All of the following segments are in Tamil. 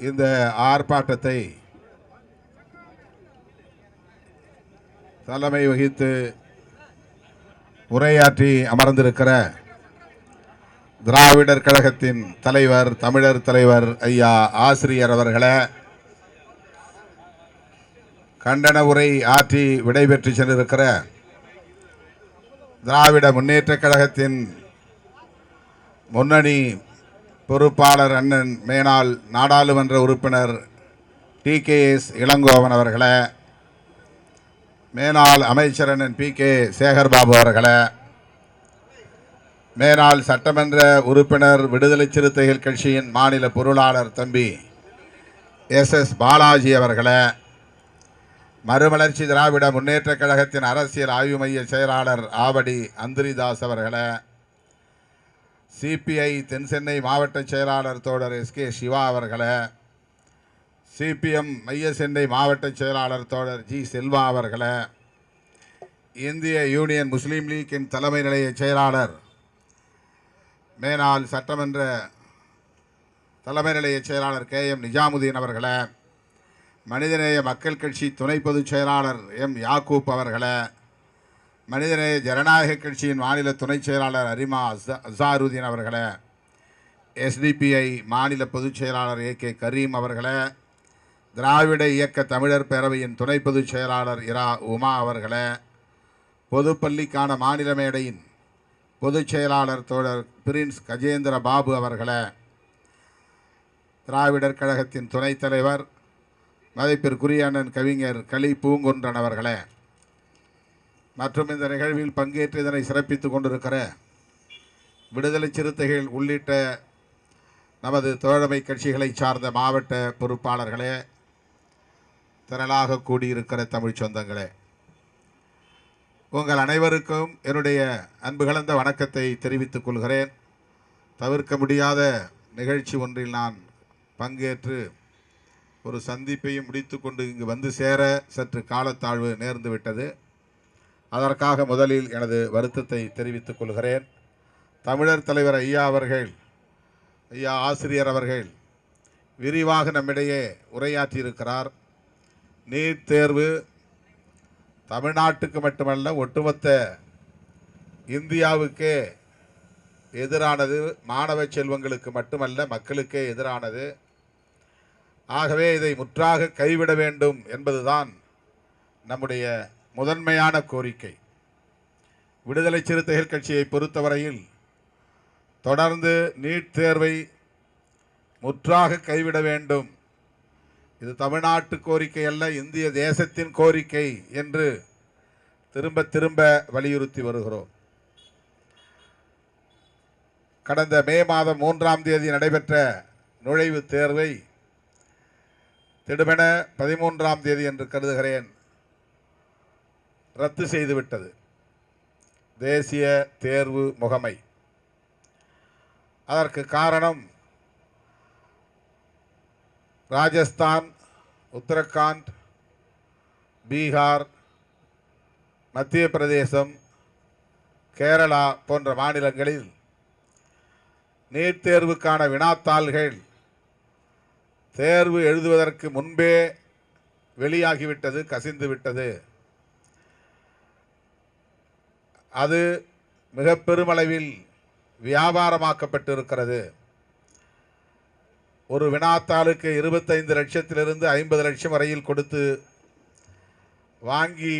இந்த ஆர்ப்பாட்டத்தை தலைமை வகித்து உரையாற்றி அமர்ந்திருக்கிற திராவிடர் கழகத்தின் தலைவர், தமிழர் தலைவர் ஐயா ஆசிரியர் அவர்களே, கண்டன உரை ஆற்றி விடைபெற்று சென்றிருக்கிற திராவிட முன்னேற்றக் கழகத்தின் முன்னணி பொறுப்பாளர் அண்ணன் மேனாள் நாடாளுமன்ற உறுப்பினர் TKS இளங்கோவன் அவர்களே, மேனாள் அமைச்சர் அண்ணன் PK சேகர்பாபு அவர்களே, மேனாள் சட்டமன்ற உறுப்பினர் விடுதலை சிறுத்தைகள் கட்சியின் மாநில பொருளாளர் தம்பி SS பாலாஜி அவர்களே, மறுமலர்ச்சி திராவிட முன்னேற்றக் கழகத்தின் அரசியல் ஆய்வு மைய செயலாளர் ஆவடி அந்திரிதாஸ் அவர்களே, CPI தென்சென்னை மாவட்ட செயலாளர் தோழர் SK சிவா அவர்களே, CPM மைய சென்னை மாவட்ட செயலாளர் தோழர் G செல்வா அவர்களே, இந்திய யூனியன் முஸ்லீம் லீக்கின் தலைமை நிலைய செயலாளர் மேனாள் சட்டமன்ற தலைமை நிலைய செயலாளர் KM நிஜாமுதீன் அவர்களே, மனிதநேய மக்கள் கட்சி துணை பொதுச் செயலாளர் M யாக்கூப் அவர்களே, மனிதநேய ஜனநாயக கட்சியின் மாநில துணை செயலாளர் அரிமா அசாருதீன் அவர்களே, SDPI மாநில பொதுச் செயலாளர் AK கரீம் அவர்களே, திராவிட இயக்க தமிழர் பேரவையின் துணை பொதுச் செயலாளர் இரா உமா அவர்களே, பொதுப்பள்ளிக்கான மாநில மேடையின் பொதுச் செயலாளர் தோழர் பிரின்ஸ் கஜேந்திர பாபு அவர்களே, திராவிடர் கழகத்தின் துணைத் தலைவர் மதிப்பிற்குரிய அண்ணன் கவிஞர் களி பூங்குன்றன் அவர்களே, மற்றும் இந்த நிகழ்வில் பங்கேற்று இதனை சிறப்பித்துக் கொண்டிருக்கிற விடுதலை சிறுத்தைகள் உள்ளிட்ட நமது தோழமை கட்சிகளை சார்ந்த மாவட்ட பொறுப்பாளர்களே, திரளாக கூடியிருக்கிற தமிழ் சொந்தங்களே, உங்கள் அனைவருக்கும் என்னுடைய அன்பு கலந்த வணக்கத்தை தெரிவித்துக் கொள்கிறேன். தவிர்க்க முடியாத நிகழ்ச்சி ஒன்றில் நான் பங்கேற்று ஒரு சந்திப்பையும் முடித்து கொண்டு இங்கு வந்து சேர சற்று காலத்தாழ்வு நேர்ந்து விட்டது. அதற்காக முதலில் எனது வருத்தத்தை தெரிவித்துக் கொள்கிறேன். தமிழர் தலைவர் ஐயா ஆசிரியர் அவர்கள் விரிவாக நம்மிடையே உரையாற்றியிருக்கிறார். நீட் தேர்வு தமிழ்நாட்டுக்கு மட்டுமல்ல, ஒட்டுமொத்த இந்தியாவுக்கே எதிரானது. மாணவ செல்வங்களுக்கு மட்டுமல்ல, மக்களுக்கே எதிரானது. ஆகவே இதை முற்றாக கைவிட வேண்டும் என்பதுதான் நம்முடைய முதன்மையான கோரிக்கை. விடுதலை சிறுத்தைகள் கட்சியை பொறுத்தவரையில் தொடர்ந்து நீட் தேர்வை முற்றாக கைவிட வேண்டும், இது தமிழ்நாட்டு கோரிக்கை அல்ல, இந்திய தேசத்தின் கோரிக்கை என்று திரும்ப திரும்ப வலியுறுத்தி வருகிறோம். கடந்த மே மாதம் 3ஆம் தேதி நடைபெற்ற நுழைவுத் தேர்வை திடுமென 13ஆம் தேதி என்று கருதுகிறேன் ரத்து செய்துவிட்டது தேசிய தேர்வு முகமை. அதற்கு காரணம் ராஜஸ்தான், உத்தரகாண்ட், பீகார், மத்திய பிரதேசம், கேரளா போன்ற மாநிலங்களில் நீட் தேர்வுக்கான வினாத்தாள்கள் தேர்வு எழுதுவதற்கு முன்பே வெளியாகிவிட்டது, கசிந்து விட்டது. அது மிக பெருமளவில் வியாபாரமாக்கப்பட்டிருக்கிறது. ஒரு வினாத்தாளுக்கு 25 லட்சத்திலிருந்து 50 லட்சம் வரையில் கொடுத்து வாங்கி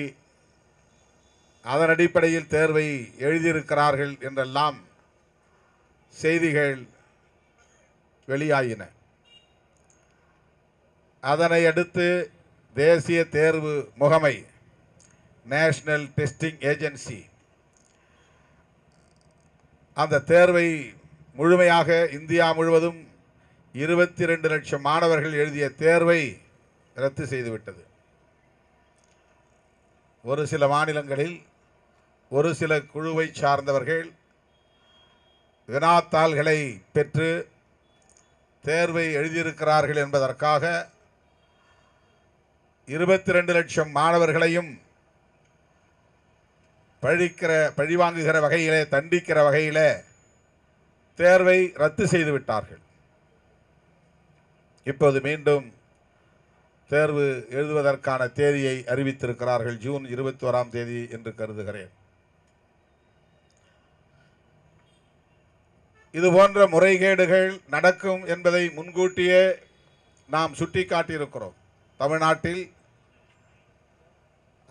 அதன் அடிப்படையில் தேர்வை எழுதியிருக்கிறார்கள் என்றெல்லாம் செய்திகள் வெளியாகின. அதனை அடுத்து தேசிய தேர்வு முகமை, நேஷனல் டெஸ்டிங் ஏஜென்சி, அந்த தேர்வை முழுமையாக இந்தியா முழுவதும் 22 லட்சம் மாணவர்கள் எழுதிய தேர்வை ரத்து செய்துவிட்டது. ஒரு சில மாநிலங்களில் ஒரு சில குழுவை சார்ந்தவர்கள் வினாத்தாள்களை பெற்று தேர்வை எழுதியிருக்கிறார்கள் என்பதற்காக 22 லட்சம் மாணவர்களையும் பழிவாங்குகிற வகையிலே, தண்டிக்கிற வகையிலே தேர்வை ரத்து செய்து விட்டார்கள். இப்போது மீண்டும் தேர்வு எழுதுவதற்கான தேதியை அறிவித்திருக்கிறார்கள். ஜூன் 21ஆம் தேதி என்று கருதுகிறேன். இது போன்ற முறைகேடுகள் நடக்கும் என்பதை முன்கூட்டியே நாம் சுட்டிக்காட்டியிருக்கிறோம். தமிழ்நாட்டில்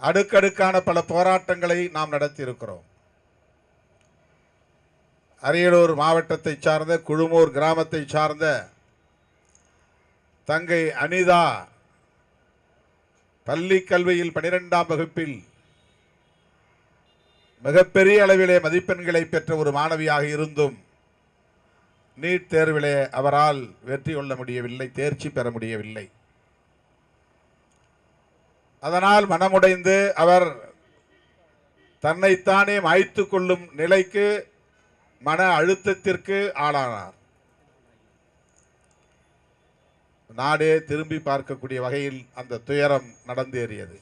அடுக்கடுக்கான பல போராட்டங்களை நாம் நடத்தியிருக்கிறோம். அரியலூர் மாவட்டத்தை சார்ந்த குழுமூர் கிராமத்தை சார்ந்த தங்கை அனிதா பள்ளி கல்வியில் 12ஆம் வகுப்பில் மிகப்பெரிய அளவிலே மதிப்பெண்களை பெற்ற ஒரு மாணவியாக இருந்தும் நீட் தேர்விலே அவரால் வெற்றி கொள்ள முடியவில்லை, தேர்ச்சி பெற முடியவில்லை. அதனால் மனமுடைந்து அவர் தன்னைத்தானே மாய்த்து கொள்ளும் நிலைக்கு, மன அழுத்தத்திற்கு ஆளானார். நாடே திரும்பி பார்க்கக்கூடிய வகையில் அந்த துயரம் நடந்தேறியது.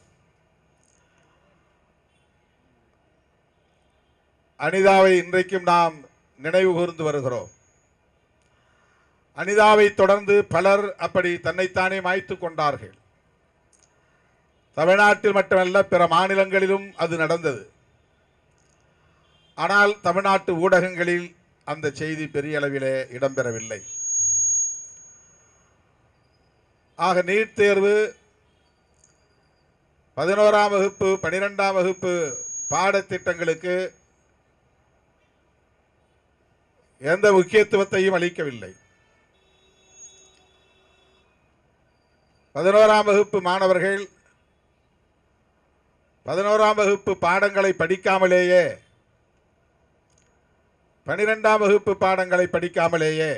அனிதாவை இன்றைக்கும் நாம் நினைவு கூர்ந்து வருகிறோம். அனிதாவை தொடர்ந்து பலர் அப்படி தன்னைத்தானே மாய்த்து கொண்டார்கள். தமிழ்நாட்டில் மட்டுமல்ல, பிற மாநிலங்களிலும் அது நடந்தது. ஆனால் தமிழ்நாட்டு ஊடகங்களில் அந்த செய்தி பெரிய அளவிலே இடம்பெறவில்லை. ஆக நீட் தேர்வு 11ஆம் வகுப்பு 12ஆம் வகுப்பு பாடத்திட்டங்களுக்கு எந்த முக்கியத்துவத்தையும் அளிக்கவில்லை. 11ஆம் வகுப்பு மாணவர்கள் 11ஆம் வகுப்பு பாடங்களை படிக்காமலேயே, 12ஆம் வகுப்பு பாடங்களை படிக்காமலேயே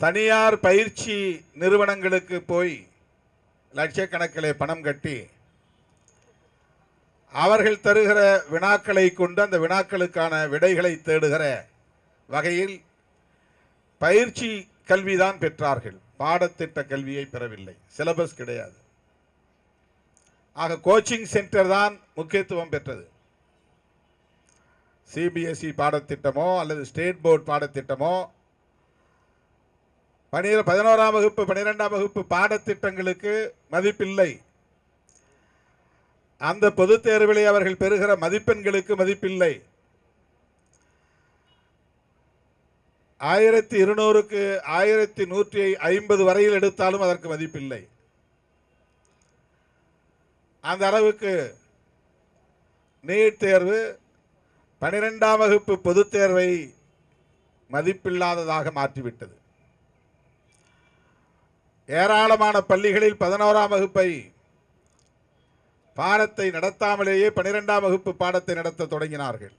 தனியார் பயிற்சி நிறுவனங்களுக்கு போய் லட்சக்கணக்கிலே பணம் கட்டி அவர்கள் தருகிற வினாக்களை கொண்டு அந்த வினாக்களுக்கான விடைகளை தேடுகிற வகையில் பயிற்சி கல்விதான் பெற்றார்கள். பாடத்திட்ட கல்வியை பெறவில்லை. சிலபஸ் கிடையாது. ஆக கோச்சிங் சென்டர் தான் முக்கியத்துவம் பெற்றது. சிபிஎஸ்இ பாடத்திட்டமோ அல்லது ஸ்டேட் போர்டு பாடத்திட்டமோ 11ஆம் வகுப்பு 12ஆம் வகுப்பு பாடத்திட்டங்களுக்கு மதிப்பில்லை. அந்த பொதுத் தேர்விலே அவர்கள் பெறுகிற மதிப்பெண்களுக்கு மதிப்பில்லை. 1200க்கு 1150 வரையில் எடுத்தாலும் அதற்கு மதிப்பில்லை. அந்த அளவுக்கு நீட் தேர்வு 12ஆம் வகுப்பு பொதுத் தேர்வை மதிப்பில்லாததாக மாற்றிவிட்டது. ஏராளமான பள்ளிகளில் 11ஆம் வகுப்பை பாடத்தை நடத்தாமலேயே 12ஆம் வகுப்பு பாடத்தை நடத்த தொடங்கினார்கள்.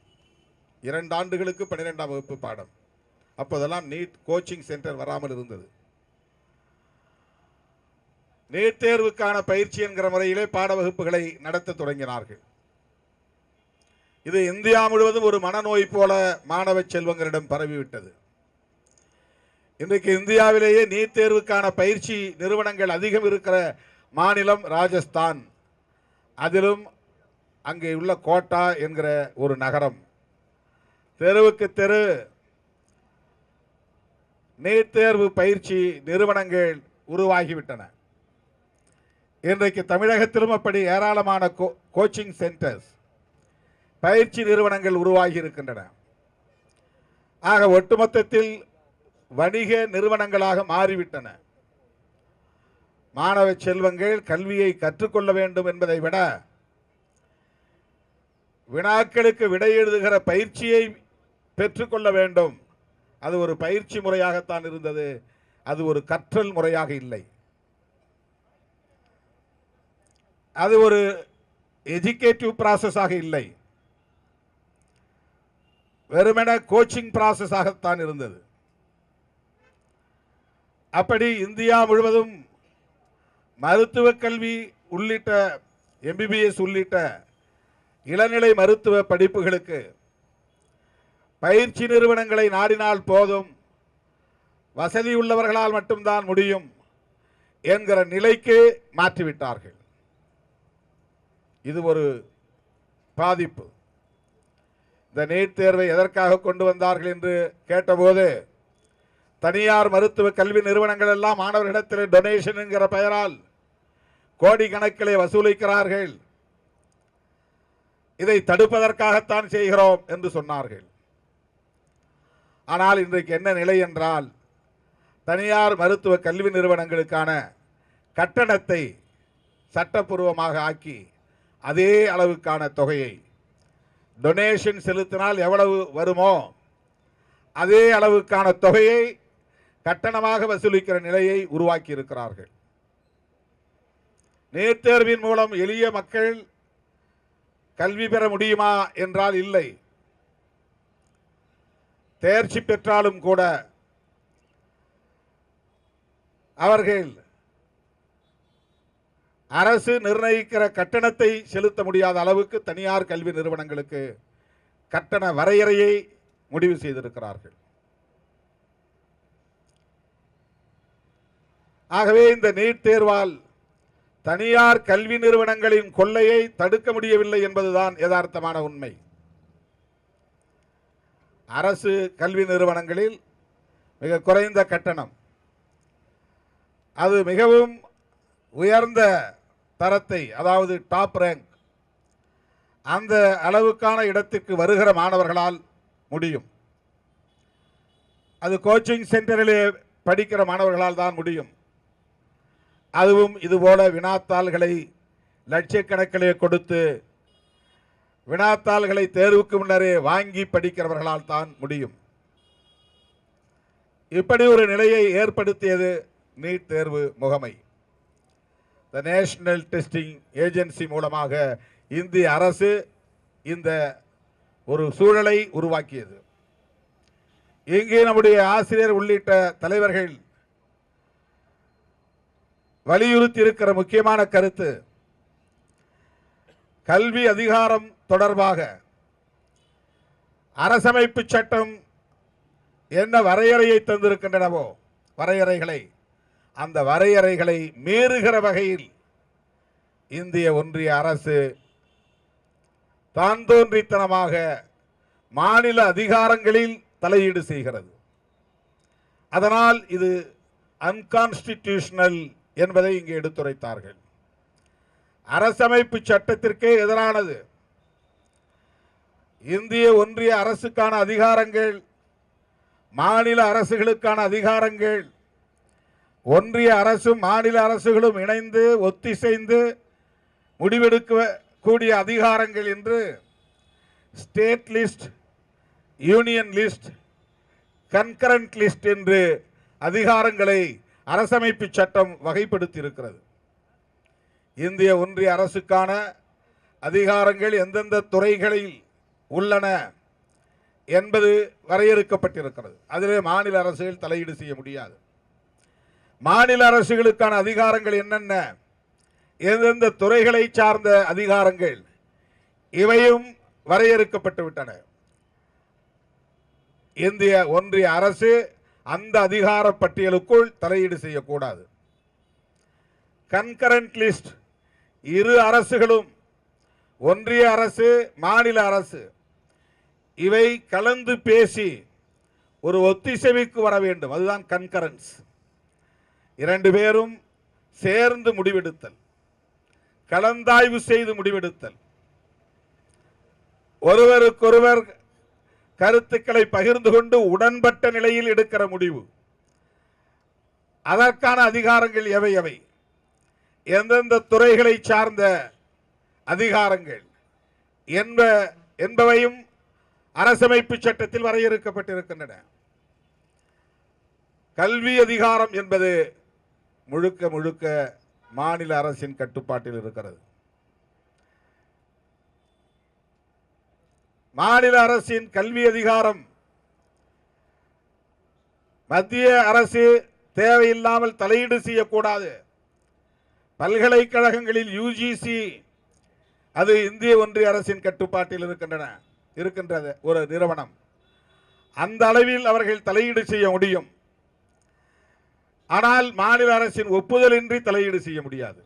2 ஆண்டுகளுக்கு 12ஆம் வகுப்பு பாடம். அப்போதெல்லாம் நீட் கோச்சிங் சென்டர் வராமல் இருந்தது. நீட் தேர்வுக்கான பயிற்சி என்கிற முறையிலே பாட வகுப்புகளை நடத்த தொடங்கினார்கள். இது இந்தியா முழுவதும் ஒரு மனநோய் போல மாணவ செல்வங்களிடம் பரவிவிட்டது. இன்றைக்கு இந்தியாவிலேயே நீட் தேர்வுக்கான பயிற்சி நிறுவனங்கள் அதிகம் இருக்கிற மாநிலம் ராஜஸ்தான். அதிலும் அங்கே உள்ள கோட்டா என்கிற ஒரு நகரம். தெருவுக்கு தெரு நீட் தேர்வு பயிற்சி நிறுவனங்கள் உருவாகிவிட்டன. இன்றைக்கு தமிழகத்திலும் அப்படி ஏராளமான கோச்சிங் சென்டர்ஸ், பயிற்சி நிறுவனங்கள் உருவாகி இருக்கின்றன. ஆக ஒட்டுமொத்தத்தில் வணிக நிறுவனங்களாக மாறிவிட்டன. மாணவ செல்வங்கள் கல்வியை கற்றுக்கொள்ள வேண்டும் என்பதை விட வினாக்களுக்கு விடை எழுதுகிற பயிற்சியை பெற்றுக்கொள்ள வேண்டும். அது ஒரு பயிற்சி முறையாகத்தான் இருந்தது. அது ஒரு கற்றல் முறையாக இல்லை. அது ஒரு எஜுகேட்டிவ் ப்ராசஸாக இல்லை. வெறுமென கோச்சிங் ப்ராசஸாகத்தான் இருந்தது. அப்படி இந்தியா முழுவதும் மருத்துவ கல்வி உள்ளிட்ட எம்பிபிஎஸ் உள்ளிட்ட இளநிலை மருத்துவ படிப்புகளுக்கு பயிற்சி நிறுவனங்களை நாடினால் போதும், வசதி உள்ளவர்களால் மட்டும்தான் முடியும் என்கிற நிலைக்கு மாற்றிவிட்டார்கள். இது ஒரு பாதிப்பு. இந்த நீட் தேர்வை எதற்காக கொண்டு வந்தார்கள் என்று கேட்டபோது தனியார் மருத்துவ கல்வி நிறுவனங்கள் எல்லாம் மாணவர்களிடத்தில் டொனேஷன் என்கிற பெயரால் கோடிக்கணக்கிலே வசூலிக்கிறார்கள். இதை தடுப்பதற்காகத்தான் செய்கிறோம் என்று சொன்னார்கள். ஆனால் இன்றைக்கு என்ன நிலை என்றால், தனியார் மருத்துவ கல்வி நிறுவனங்களுக்கான கட்டணத்தை சட்டப்பூர்வமாக ஆக்கி அதே அளவுக்கான தொகையை டொனேஷன் செலுத்தினால் எவ்வளவு வருமோ அதே அளவுக்கான தொகையை கட்டணமாக வசூலிக்கிற நிலையை உருவாக்கி இருக்கிறார்கள். நீட் தேர்வின் மூலம் எளிய மக்கள் கல்வி பெற முடியுமா என்றால் இல்லை. தேர்ச்சி பெற்றாலும் கூட அவர்கள் அரசு நிர்ணயிக்கிற கட்டணத்தை செலுத்த முடியாத அளவுக்கு தனியார் கல்வி நிறுவனங்களுக்கு கட்டண வரையறையை முடிவு செய்திருக்கிறார்கள். ஆகவே இந்த நீட் தேர்வால் தனியார் கல்வி நிறுவனங்களின் கொள்ளையை தடுக்க முடியவில்லை என்பதுதான் யதார்த்தமான உண்மை. அரசு கல்வி நிறுவனங்களில் மிக குறைந்த கட்டணம், அது மிகவும் உயர்ந்த தரத்தை, அதாவது டாப் ரேங்க், அந்த அளவுக்கான இடத்திற்கு வருகிற மாணவர்களால் முடியும். அது கோச்சிங் சென்டரிலே படிக்கிற மாணவர்களால் தான் முடியும். அதுவும் இதுபோல வினாத்தாள்களை லட்சக்கணக்கிலே கொடுத்து வினாத்தாள்களை தேர்வுக்கு முன்னரே வாங்கி படிக்கிறவர்களால் தான் முடியும். இப்படி ஒரு நிலையை ஏற்படுத்தியது நீட் தேர்வு முகமை. த நேஷனல் டெஸ்டிங் ஏஜென்சி மூலமாக இந்திய அரசு இந்த ஒரு சூழலை உருவாக்கியது. இங்கே நம்முடைய ஆசிரியர் உள்ளிட்ட தலைவர்கள் வலியுறுத்தி இருக்கிற முக்கியமான கருத்து, கல்வி அதிகாரம் தொடர்பாக அரசமைப்பு சட்டம் என்ன வரையறையை தந்திருக்கின்றனவோ வரையறைகளை, அந்த வரையறைகளை மீறுகிற வகையில் இந்திய ஒன்றிய அரசு தான் தோன்றித்தனமாக மாநில அதிகாரங்களில் தலையீடு செய்கிறது. அதனால் இது அன்கான்ஸ்டிடியூஷனல் என்பதை இங்கே எடுத்துரைத்தார்கள். அரசமைப்பு சட்டத்திற்கே எதிரானது. இந்திய ஒன்றிய அரசுக்கான அதிகாரங்கள், மாநில அரசுகளுக்கான அதிகாரங்கள், ஒன்றிய அரசும் மாநில அரசுகளும் இணைந்து ஒத்திசைந்து முடிவெடுக்க கூடிய அதிகாரங்கள் என்று state list, union list, concurrent list என்று அதிகாரங்களை அரசமைப்பு சட்டம் வகைப்படுத்தி இருக்கிறது. இந்திய ஒன்றிய அரசுக்கான அதிகாரங்கள் எந்தெந்த துறைகளில் உள்ளன என்பது வரையறுக்கப்பட்டிருக்கிறது. அதிலே மாநில அரசுகள் தலையீடு செய்ய முடியாது. மாநில அரசுகளுக்கான அதிகாரங்கள் என்னென்ன, எந்தெந்த துறைகளை சார்ந்த அதிகாரங்கள், இவையும் வரையறுக்கப்பட்டு விட்டன. இந்திய ஒன்றிய அரசு அந்த அதிகார பட்டியலுக்குள் தலையீடு செய்யக்கூடாது. கன்கரண்ட் லிஸ்ட், இரு அரசுகளும், ஒன்றிய அரசு மாநில அரசு, இவை கலந்து பேசி ஒரு ஒத்திசைவுக்கு வர வேண்டும். அதுதான் கன்கரன்ஸ். இரண்டு பேரும் சேர்ந்து முடிவெடுத்தல், கலந்தாய்வு செய்து முடிவெடுத்தல், ஒருவருக்கொருவர் கருத்துக்களை பகிர்ந்து கொண்டு உடன்பட்ட நிலையில் எடுக்கிற முடிவு. அதற்கான அதிகாரங்கள் எவை எவை, எந்தெந்த துறைகளை சார்ந்த அதிகாரங்கள் என்பவையும் அரசமைப்பு சட்டத்தில் வரையறுக்கப்பட்டிருக்கின்றன. கல்வி அதிகாரம் என்பது முழுக்க முழுக்க மாநில அரசின் கட்டுப்பாட்டில் இருக்கிறது. மாநில அரசின் கல்வி அதிகாரம் மத்திய அரசு தேவையில்லாமல் தலையீடு செய்யக்கூடாது. பல்கலைக்கழகங்களில் யுஜிசி, அது இந்திய ஒன்றிய அரசின் கட்டுப்பாட்டில் இருக்கின்றது ஒரு நிறுவனம். அந்த அளவில் அவர்கள் தலையீடு செய்ய முடியும். ஆனால் மாநில அரசின் ஒப்புதலின்றி தலையீடு செய்ய முடியாது.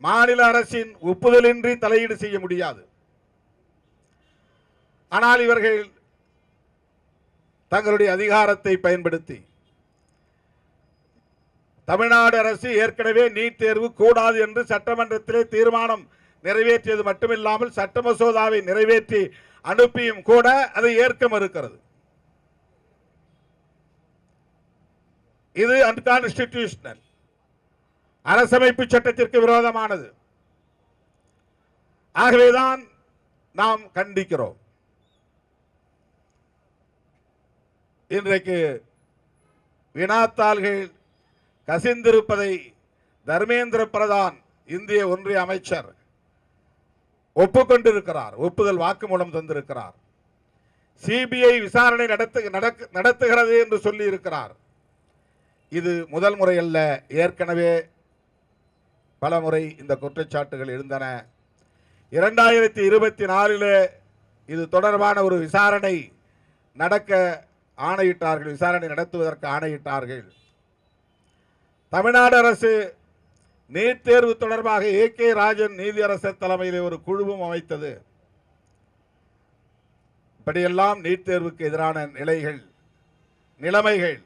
மாநில அரசின் ஒப்புதலின்றி தலையீடு செய்ய முடியாது. ஆனால் இவர்கள் தங்களுடைய அதிகாரத்தை பயன்படுத்தி தமிழ்நாடு அரசு ஏற்கனவே நீட் தேர்வு கூடாது என்று சட்டமன்றத்திலே தீர்மானம் நிறைவேற்றியது மட்டுமில்லாமல் சட்ட மசோதாவை நிறைவேற்றி அனுப்பியும் கூட அதை ஏற்க மறுக்கிறது. இது அன்கான்ஸ்டிடியூஷனல், அரசமைப்பு சட்டத்திற்கு விரோதமானது. ஆகவேதான் நாம் கண்டிக்கிறோம். இன்றைக்கு வினாத்தாள்கள் கசிந்திருப்பதை தர்மேந்திர பிரதான் இந்திய ஒன்றிய அமைச்சர் ஒப்புக்கொண்டிருக்கிறார், ஒப்புதல் வாக்குமூலம் தந்திருக்கிறார். சிபிஐ விசாரணை நடத்துகிறது என்று சொல்லி இருக்கிறார். இது முதல் முறை அல்ல, ஏற்கனவே பல முறை இந்த குற்றச்சாட்டுகள் எழுந்தன. 2024 இது தொடர்பான ஒரு விசாரணை நடக்க ஆணையிட்டார்கள், விசாரணை நடத்துவதற்கு ஆணையிட்டார்கள். தமிழ்நாடு அரசு நீட் தேர்வு தொடர்பாக AK ராஜன் நீதியரசர் தலைமையிலே ஒரு குழுவும் அமைத்தது. இப்படியெல்லாம் நீட் தேர்வுக்கு எதிரான நிலைமைகள்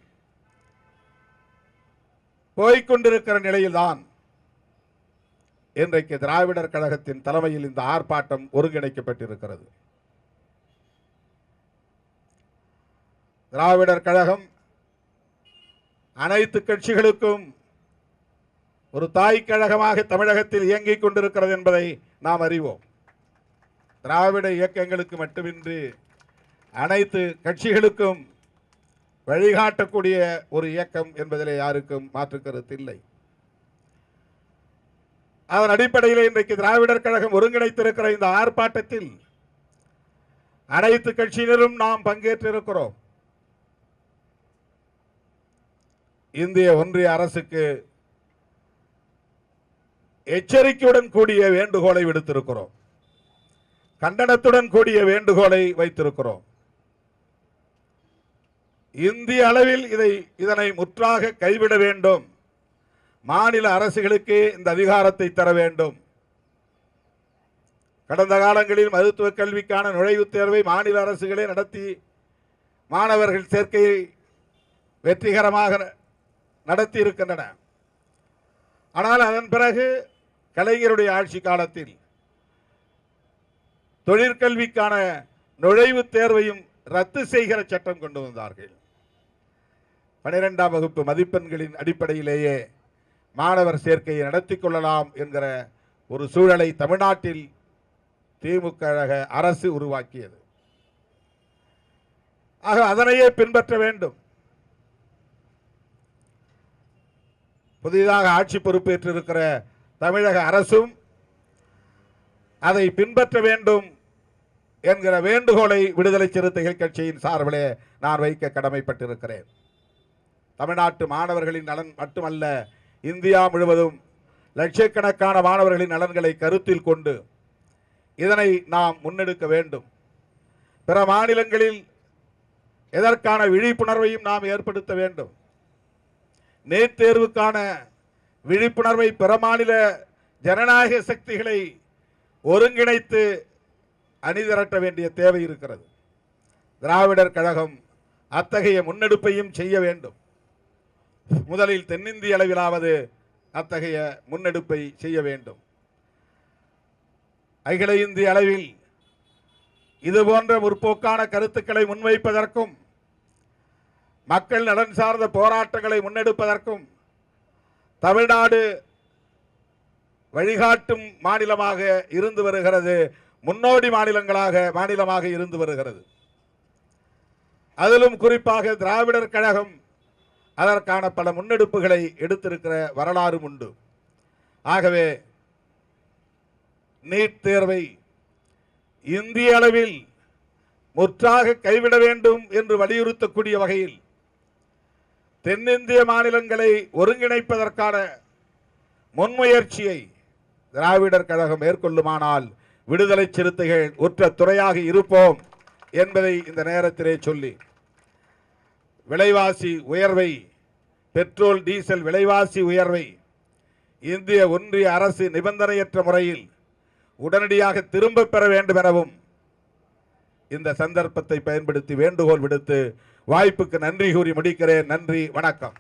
போய்கொண்டிருக்கிற நிலையில்தான் இன்றைக்கு திராவிடர் கழகத்தின் தலைமையில் இந்த ஆர்ப்பாட்டம் ஒருங்கிணைக்கப்பட்டிருக்கிறது. திராவிடர் கழகம் அனைத்து கட்சிகளுக்கும் ஒரு தாய் கழகமாக தமிழகத்தில் இயங்கிக் கொண்டிருக்கிறது என்பதை நாம் அறிவோம். திராவிட இயக்கங்களுக்கு மட்டுமின்றி அனைத்து கட்சிகளுக்கும் வழிகாட்டக்கூடிய ஒரு இயக்கம் என்பதிலே யாருக்கும் மாற்று கருத்து இல்லை. அதன் அடிப்படையில் இன்றைக்கு திராவிடர் கழகம் ஒருங்கிணைத்திருக்கிற இந்த ஆர்ப்பாட்டத்தில் அனைத்து கட்சியினரும் நாம் பங்கேற்றிருக்கிறோம். இந்திய ஒன்றிய அரசுக்கு எச்சரிக்கையுடன் கூடிய வேண்டுகோளை விடுத்திருக்கிறோம், கண்டனத்துடன் கூடிய வேண்டுகோளை வைத்திருக்கிறோம். இந்திய அளவில் இதனை முற்றாக கைவிட வேண்டும். மாநில அரசுகளுக்கு இந்த அதிகாரத்தை தர வேண்டும். கடந்த காலங்களில் மருத்துவ கல்விக்கான நுழைவுத் தேர்வை மாநில அரசுகளே நடத்தி மாணவர்கள் சேர்க்கையை வெற்றிகரமாக நடத்தி இருக்கின்றன. ஆனால் அதன் பிறகு கலைஞருடைய ஆட்சி காலத்தில் தொழிற்கல்விக்கான நுழைவுத் தேர்வையும் ரத்து செய்கிற சட்டம் கொண்டு வந்தார்கள். 12ஆம் வகுப்பு மதிப்பெண்களின் அடிப்படையிலேயே மாணவர் சேர்க்கையை நடத்தி கொள்ளலாம் என்கிற ஒரு சூழலை தமிழ்நாட்டில் திமுக அரசு உருவாக்கியது. ஆக அதனையே பின்பற்ற வேண்டும். புதிதாக ஆட்சி பொறுப்பேற்றிருக்கிற தமிழக அரசும் அதை பின்பற்ற வேண்டும் என்கிற வேண்டுகோளை விடுதலை சிறுத்தைகள் கட்சியின் சார்பிலே நான் வைக்க கடமைப்பட்டிருக்கிறேன். தமிழ்நாட்டு மாணவர்களின் நலன் மட்டுமல்ல, இந்தியா முழுவதும் லட்சக்கணக்கான மாணவர்களின் நலன்களை கருத்தில் கொண்டு இதனை நாம் முன்னெடுக்க வேண்டும். பிற மாநிலங்களில் எதற்கான விழிப்புணர்வையும் நாம் ஏற்படுத்த வேண்டும். நீட் தேர்வுக்கான விழிப்புணர்வை பிற மாநில ஜனநாயக சக்திகளை ஒருங்கிணைத்து அணிதிரட்ட வேண்டிய தேவை இருக்கிறது. திராவிடர் கழகம் அத்தகைய முன்னெடுப்பையும் செய்ய வேண்டும். முதலில் தென்னிந்திய அளவிலாவது அத்தகைய முன்னெடுப்பை செய்ய வேண்டும். அகில இந்திய அளவில் இதுபோன்ற முற்போக்கான கருத்துக்களை முன்வைப்பதற்கும் மக்கள் நலன் சார்ந்த போராட்டங்களை முன்னெடுப்பதற்கும் தமிழ்நாடு வழிகாட்டும் மாநிலமாக இருந்து வருகிறது, முன்னோடி மாநிலமாக இருந்து வருகிறது. அதிலும் குறிப்பாக திராவிடர் கழகம் அதற்கான பல முன்னெடுப்புகளை எடுத்திருக்கிற வரலாறும் உண்டு. ஆகவே நீட் தேர்வை இந்திய அளவில் முற்றாக கைவிட வேண்டும் என்று வலியுறுத்தக்கூடிய வகையில் தென்னிந்திய மாநிலங்களை ஒருங்கிணைப்பதற்கான முன்முயற்சியை திராவிடர் கழகம் மேற்கொள்ளுமானால் விடுதலை சிறுத்தைகள் உற்ற துணையாக இருப்போம் என்பதை இந்த நேரத்திலே சொல்லி, விலைவாசி உயர்வை, பெட்ரோல் டீசல் விலைவாசி உயர்வை இந்திய ஒன்றிய அரசு நிபந்தனையற்ற முறையில் உடனடியாக திரும்ப பெற வேண்டும் எனவும் இந்த சந்தர்ப்பத்தை பயன்படுத்தி வேண்டுகோள் விடுத்து வாய்ப்புக்கு நன்றி கூறி முடிக்கிறேன். நன்றி, வணக்கம்.